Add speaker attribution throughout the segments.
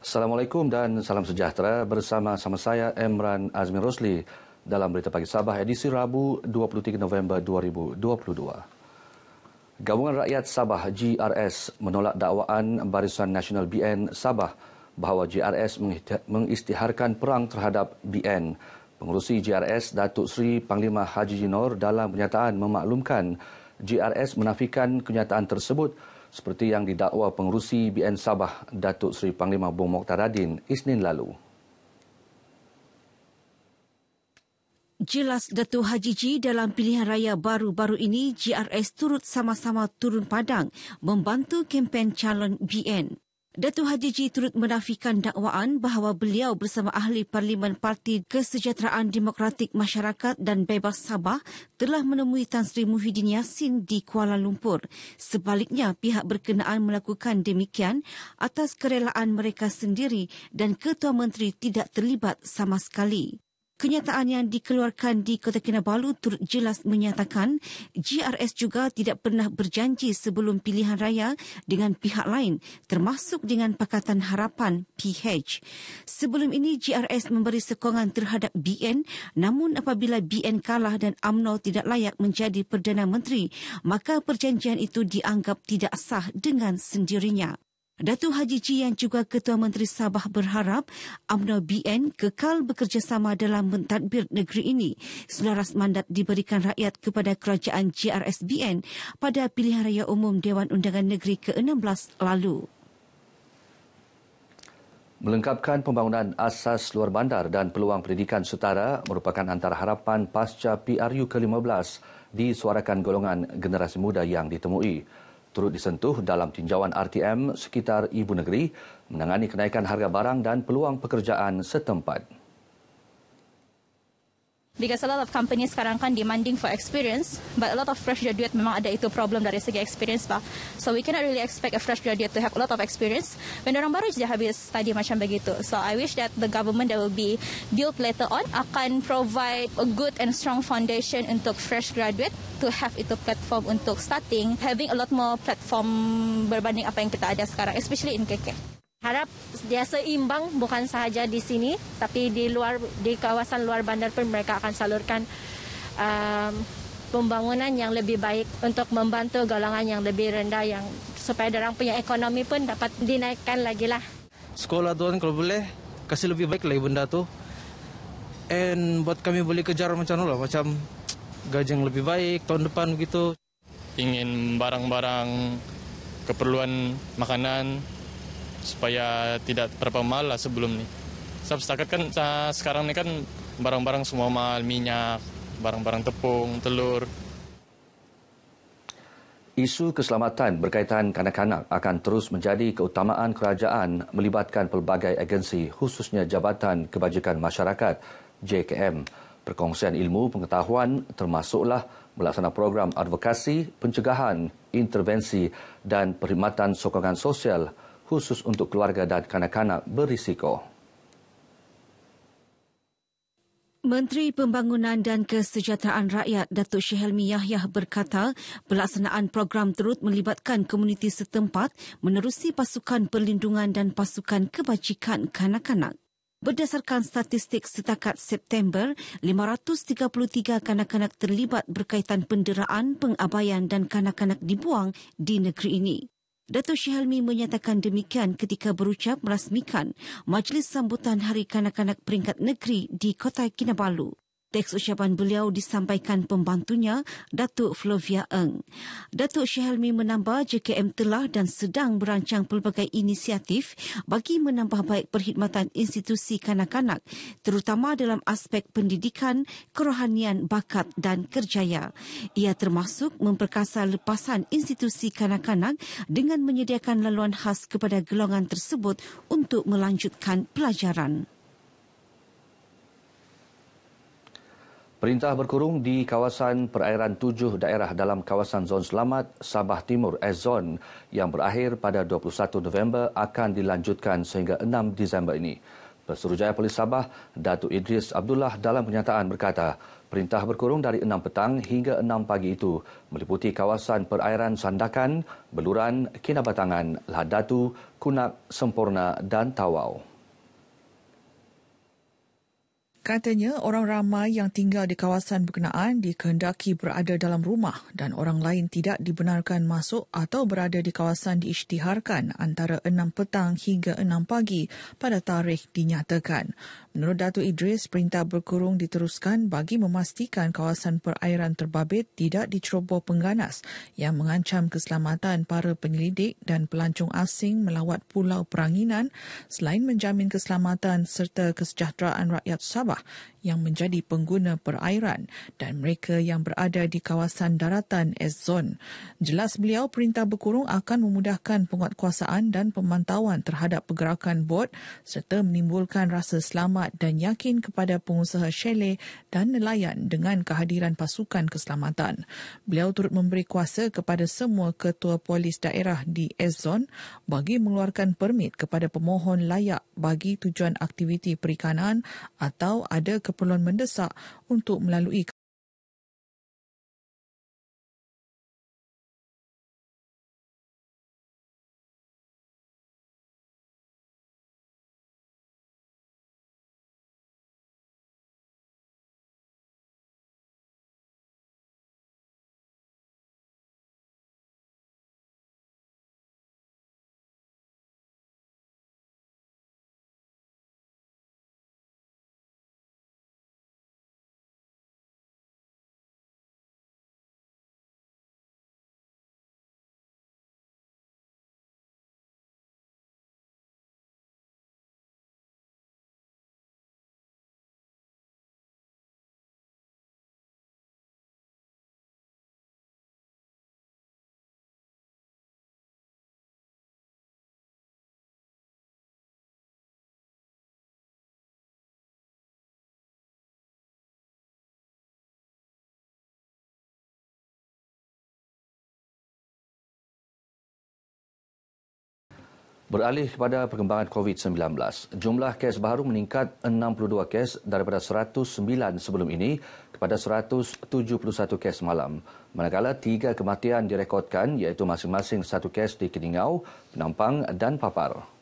Speaker 1: Assalamualaikum dan salam sejahtera bersama saya Emran Azmi Rosli dalam Berita Pagi Sabah edisi Rabu 23 November 2022. Gabungan Rakyat Sabah GRS menolak dakwaan Barisan Nasional BN Sabah bahawa GRS mengisytiharkan perang terhadap BN. Pengerusi GRS Datuk Seri Panglima Haji Jinor dalam pernyataan memaklumkan GRS menafikan kenyataan tersebut seperti yang didakwa pengerusi BN Sabah Datuk Seri Panglima Bong Mokhtaradin Isnin lalu.
Speaker 2: Jelas Datuk Haji Ji dalam pilihan raya baru-baru ini, GRS turut sama-sama turun padang membantu kempen calon BN. Datuk Haji Ji turut menafikan dakwaan bahawa beliau bersama ahli Parlimen Parti Kesejahteraan Demokratik Masyarakat dan Bebas Sabah telah menemui Tan Sri Muhyiddin Yassin di Kuala Lumpur. Sebaliknya, pihak berkenaan melakukan demikian atas kerelaan mereka sendiri dan Ketua Menteri tidak terlibat sama sekali. Kenyataan yang dikeluarkan di Kota Kinabalu turut jelas menyatakan GRS juga tidak pernah berjanji sebelum pilihan raya dengan pihak lain termasuk dengan Pakatan Harapan PH. Sebelum ini GRS memberi sokongan terhadap BN, namun apabila BN kalah dan UMNO tidak layak menjadi Perdana Menteri, maka perjanjian itu dianggap tidak sah dengan sendirinya. Datuk Haji Ji yang juga Ketua Menteri Sabah berharap UMNO BN kekal bekerjasama dalam mentadbir negeri ini selaras mandat diberikan rakyat kepada kerajaan GRS BN pada pilihan raya umum Dewan Undangan Negeri ke-16 lalu.
Speaker 1: Melengkapkan pembangunan asas luar bandar dan peluang pendidikan setara merupakan antara harapan pasca PRU ke-15 disuarakan golongan generasi muda yang ditemui. Turut disentuh dalam tinjauan RTM sekitar ibu negeri menangani kenaikan harga barang dan peluang pekerjaan setempat.
Speaker 3: Because a lot of companies sekarang kan demanding for experience, but a lot of fresh graduate memang ada itu problem dari segi experience bah. So we cannot really expect a fresh graduate to have a lot of experience when orang baru saja habis study macam begitu. So I wish that the government that will be built later on akan provide a good and strong foundation untuk fresh graduate to have itu platform untuk starting, having a lot more platform berbanding apa yang kita ada sekarang, especially in KK.
Speaker 4: Harap dia seimbang bukan sahaja di sini, tapi di kawasan luar bandar pun mereka akan salurkan pembangunan yang lebih baik untuk membantu golongan yang lebih rendah yang supaya orang punya ekonomi pun dapat dinaikkan lagi lah.
Speaker 5: Sekolah tuan kalau boleh kasih lebih baik lagi benda tu. And buat kami boleh kejar macam lah, macam gaji yang lebih baik tahun depan begitu.
Speaker 6: Ingin barang-barang keperluan makanan supaya tidak berapa mahal lah sebelum ni. Sebab setakat kan sekarang ni kan barang-barang semua mahal, minyak, barang-barang tepung, telur.
Speaker 1: Isu keselamatan berkaitan kanak-kanak akan terus menjadi keutamaan kerajaan melibatkan pelbagai agensi khususnya Jabatan Kebajikan Masyarakat JKM. Perkongsian ilmu pengetahuan termasuklah melaksana program advokasi, pencegahan, intervensi dan perkhidmatan sokongan sosial khusus untuk keluarga dan kanak-kanak berisiko.
Speaker 2: Menteri Pembangunan dan Kesejahteraan Rakyat Datuk Syed Helmi Yahya berkata pelaksanaan program turut melibatkan komuniti setempat menerusi pasukan perlindungan dan pasukan kebajikan kanak-kanak. Berdasarkan statistik setakat September, 533 kanak-kanak terlibat berkaitan penderaan, pengabaian dan kanak-kanak dibuang di negeri ini. Datuk Syed Helmi menyatakan demikian ketika berucap merasmikan Majlis Sambutan Hari Kanak-Kanak Peringkat Negeri di Kota Kinabalu. Teks ucapan beliau disampaikan pembantunya, Datuk Flovia Eng. Datuk Syed Helmi menambah JKM telah dan sedang merancang pelbagai inisiatif bagi menambah baik perkhidmatan institusi kanak-kanak, terutama dalam aspek pendidikan, kerohanian, bakat dan kerjaya. Ia termasuk memperkasa lepasan institusi kanak-kanak dengan menyediakan laluan khas kepada golongan tersebut untuk melanjutkan pelajaran.
Speaker 1: Perintah berkurung di kawasan perairan 7 daerah dalam kawasan Zon Selamat Sabah Timur (Zon) yang berakhir pada 21 November akan dilanjutkan sehingga 6 Disember ini. Pesuruhjaya Polis Sabah, Datuk Idris Abdullah dalam kenyataan berkata, perintah berkurung dari 6 petang hingga 6 pagi itu meliputi kawasan perairan Sandakan, Beluran, Kinabatangan, Lahad-Datu, Kunak, Semporna dan Tawau.
Speaker 7: Katanya orang ramai yang tinggal di kawasan berkenaan dikehendaki berada dalam rumah dan orang lain tidak dibenarkan masuk atau berada di kawasan diisytiharkan antara 6 petang hingga 6 pagi pada tarikh dinyatakan. Menurut Datuk Idris, perintah berkurung diteruskan bagi memastikan kawasan perairan terbabit tidak diceroboh pengganas yang mengancam keselamatan para penyelidik dan pelancong asing melawat Pulau Peranginan selain menjamin keselamatan serta kesejahteraan rakyat Sabah yang menjadi pengguna perairan dan mereka yang berada di kawasan daratan S-Zone. Jelas beliau, perintah berkurung akan memudahkan penguatkuasaan dan pemantauan terhadap pergerakan bot serta menimbulkan rasa selamat dan yakin kepada pengusaha chalet dan nelayan dengan kehadiran pasukan keselamatan. Beliau turut memberi kuasa kepada semua ketua polis daerah di S-Zone bagi mengeluarkan permit kepada pemohon layak bagi tujuan aktiviti perikanan atau ada keperluan mendesak untuk melalui
Speaker 1: Beralih kepada perkembangan COVID-19, jumlah kes baru meningkat 62 kes daripada 109 sebelum ini kepada 171 kes malam. Manakala 3 kematian direkodkan iaitu masing-masing 1 kes di Keningau, Penampang dan Papar.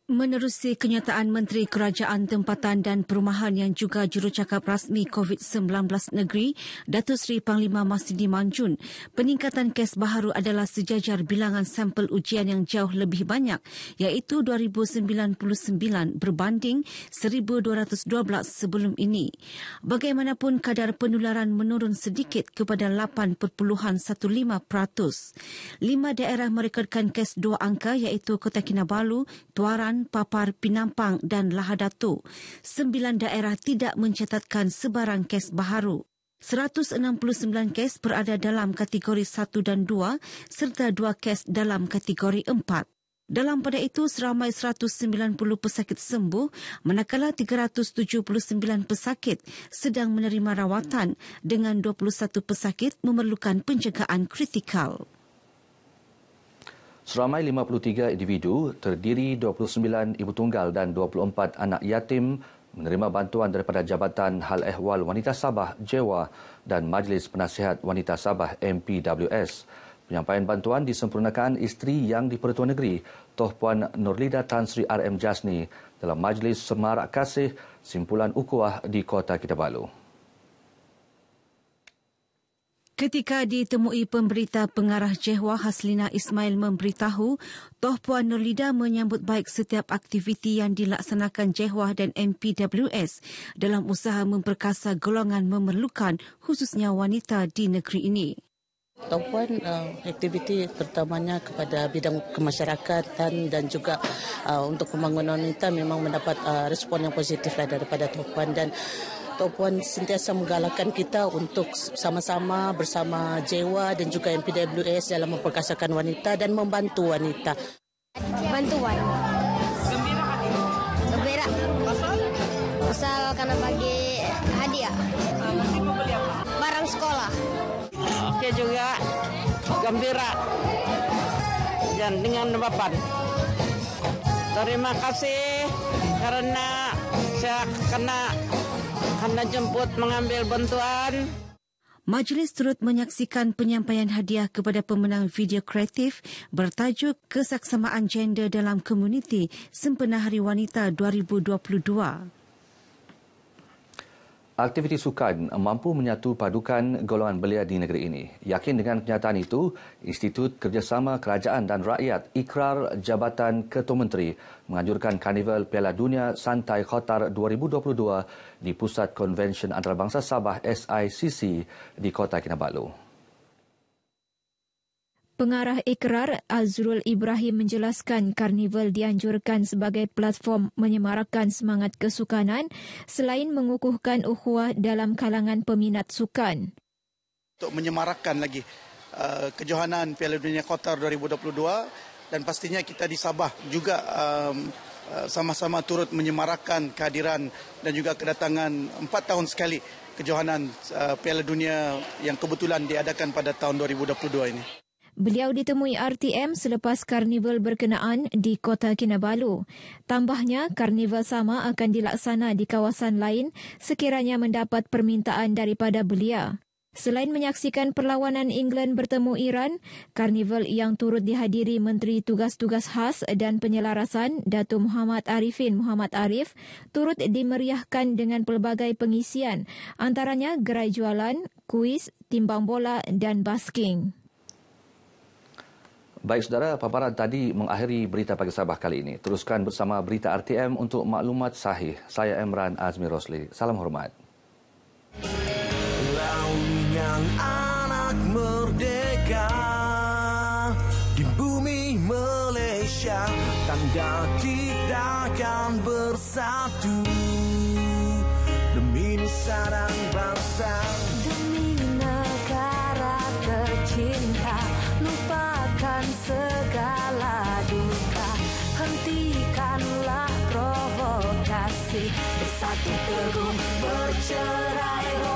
Speaker 2: Menerusi kenyataan Menteri Kerajaan Tempatan dan Perumahan yang juga jurucakap rasmi COVID-19 negeri, Datuk Seri Panglima Masidi Manjun, peningkatan kes baharu adalah sejajar bilangan sampel ujian yang jauh lebih banyak iaitu 2,099 berbanding 1,212 sebelum ini. Bagaimanapun kadar penularan menurun sedikit kepada 8.15%. 5 daerah merekodkan kes 2 angka iaitu Kota Kinabalu, Tuaran, Papar, Pinampang dan Lahad-Datu. 9 daerah tidak mencatatkan sebarang kes baharu. 169 kes berada dalam kategori 1 dan 2 serta 2 kes dalam kategori 4. Dalam pada itu, seramai 190 pesakit sembuh, manakala 379 pesakit sedang menerima rawatan dengan 21 pesakit memerlukan penjagaan kritikal.
Speaker 1: Seramai 53 individu terdiri 29 ibu tunggal dan 24 anak yatim menerima bantuan daripada Jabatan Hal Ehwal Wanita Sabah JEWA dan Majlis Penasihat Wanita Sabah MPWS. Penyampaian bantuan disempurnakan isteri yang di-Pertuan Negeri, Toh Puan Nurlida Tan Sri RM Jasni dalam Majlis Semarak Kasih Simpulan Ukhuwah di Kota Kinabalu.
Speaker 2: Ketika ditemui pemberita pengarah JEWA Haslina Ismail memberitahu, Toh Puan Nurlida menyambut baik setiap aktiviti yang dilaksanakan JEWA dan MPWS dalam usaha memperkasa golongan memerlukan khususnya wanita di negeri ini.
Speaker 8: Toh Puan aktiviti terutamanya kepada bidang kemasyarakatan dan juga untuk pembangunan wanita memang mendapat respon yang positif daripada Toh Puan, dan Toh Puan sentiasa menggalakkan kita untuk sama-sama bersama JEWA dan juga MPWS dalam memperkasakan wanita dan membantu wanita.
Speaker 9: Bantuan. Gembira. Pasal karena bagi hadiah.
Speaker 10: Nanti mau beli apa?
Speaker 9: Barang sekolah.
Speaker 10: Oke juga gembira dan dengan bapak. Terima kasih karena saya kena jemput mengambil bantuan.
Speaker 2: Majlis turut menyaksikan penyampaian hadiah kepada pemenang video kreatif bertajuk Kesaksamaan Gender dalam Komuniti Sempena Hari Wanita 2022.
Speaker 1: Aktiviti sukan mampu menyatu padukan golongan belia di negeri ini. Yakin dengan kenyataan itu, Institut Kerjasama Kerajaan dan Rakyat Ikrar Jabatan Ketua Menteri menganjurkan Karnival Piala Dunia Santai Qatar 2022 di Pusat Konvensyen Antarabangsa Sabah SICC di Kota Kinabalu.
Speaker 11: Pengarah Ikrar Azrul Ibrahim menjelaskan karnival dianjurkan sebagai platform menyemarakkan semangat kesukanan selain mengukuhkan ukhuwah dalam kalangan peminat sukan.
Speaker 12: Untuk menyemarakkan lagi kejohanan Piala Dunia Qatar 2022 dan pastinya kita di Sabah juga sama-sama turut menyemarakkan kehadiran dan juga kedatangan 4 tahun sekali kejohanan Piala Dunia yang kebetulan diadakan pada tahun 2022 ini.
Speaker 11: Beliau ditemui RTM selepas karnival berkenaan di Kota Kinabalu. Tambahnya, karnival sama akan dilaksana di kawasan lain sekiranya mendapat permintaan daripada belia. Selain menyaksikan perlawanan England bertemu Iran, karnival yang turut dihadiri Menteri Tugas-Tugas Khas dan Penyelarasan Datuk Muhammad Arifin Muhammad Arif turut dimeriahkan dengan pelbagai pengisian, antaranya gerai jualan, kuis, timbang bola dan basking.
Speaker 1: Baik saudara, paparan tadi mengakhiri berita pagi Sabah kali ini. Teruskan bersama berita RTM untuk maklumat sahih. Saya Emran Azmi Rosli. Salam hormat.
Speaker 13: Laungan anak merdeka di bumi Malaysia, tanda kita akan bersatu demi nusa dan bangsa, demi negara tercinta. Lupakan segala duka, hentikanlah provokasi, bersatu teguh bercerai.